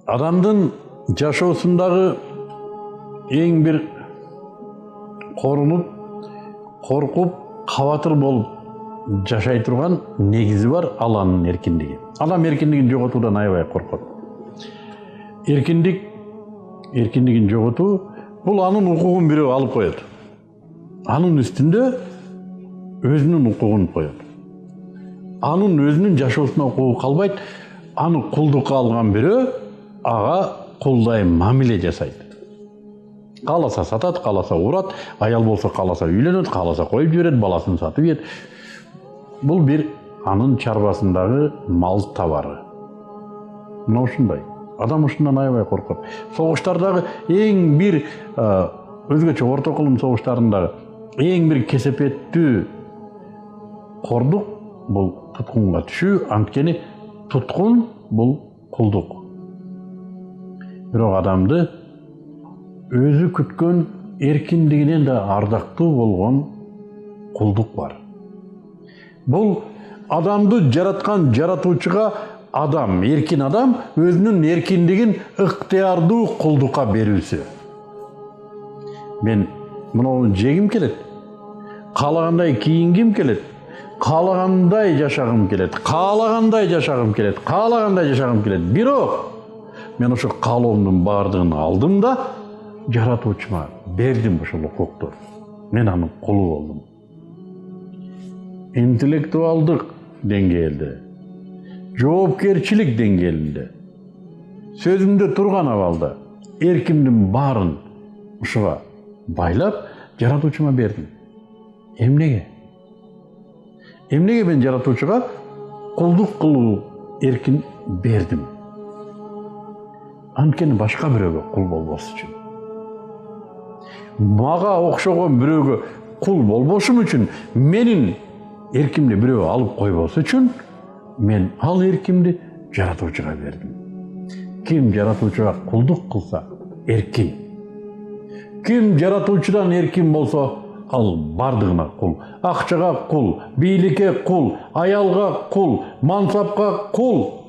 Адамдын жашоосундагы эң бир корунуп, коркуп, кабатыр болуп жашай турган негизи бар, ал анын эркиндиги. Адам эркиндигин жоготуудан аябай коркот. Эркиндигин жоготуу бул анын укугун бирөө алып коет. Анын үстүндө өзүнүн укугун коет. Анын өзүнүн жашоосуна укугу калбайт. Аны кулдукка алган бирөө ага кулдай мамиле жасайт. Кааласа сатат, кааласа урат, аял болсо кааласа үйлөнөт, кааласа коюп жиберет, баласын сатып ийет. Бул бир анын чарбасындагы мал табары. Мына ушундай. Адам ушундан аябай коркот. Согуштардагы эң бир өзгөчө орто кылым согуштарындагы эң бир кесепеттүү кордук бул туткунга түшүү, анткени туткун бул кулдук. Бирок адамды өзү күткөн эркиндигинен да ардактуу болгон кулдук бар. Бул адамды жараткан жаратуучуга адам, эркин адам өзүнүн эркиндигин ыктыярдуу кулдукка берүүсү. Мен муну жегим келет, каалагандай кийингим келет, каалагандай жашагым келет, каалагандай жашагым келет, каалагандай жашагым келет. Бирок мен ошо каалоомдун баардыгын алдым да жаратуучума бердим ошол укукту. Мен анын кулу болдум. Интеллектуалдык деңгээлде, жоопкерчилик деңгээлинде, сөзүмдө турган абалда эркимдин баарын ушуга байлап жаратуучума бердим. Эмнеге? Эмнеге мен жаратуучуга кулдук кылуу эркин бердим? Анткени башка бирөөгө кул болбош үчүн. Мага окшогон бирөөгө кул болбошум үчүн, менин эркимди бирөө алып койбос үчүн, мен ал эркимди жаратуучуга бердим. Ким жаратуучуга кулдук кылса, эркин. Ким жаратуучудан эркин болсо, ал бардыгына кул. Акчага кул, бийликке кул, аялга кул, мансапка кул.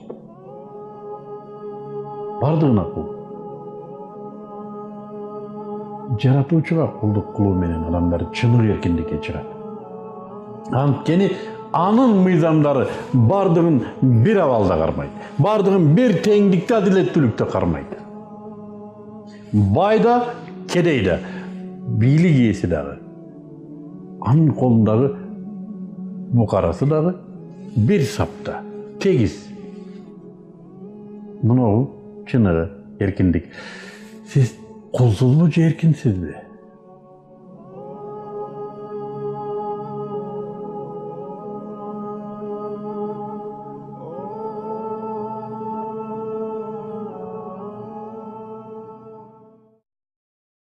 Бардыгына кул. Жаратуучуга кулдук кылуу менен адамдар чыныгы эркиндикке чыгат. Анткени анын мыйзамдары бардыгын бир абалда кармайт. Бардыгын бир теңдикте, адилеттүүлүктө кармайт. Байда, кедейде, бийлик ээси дагы, анын колундагы букарасы дагы бир сапта, тегиз. Мынау чыныгы эркиндик. Сиз кулсузбу же эркинсизби?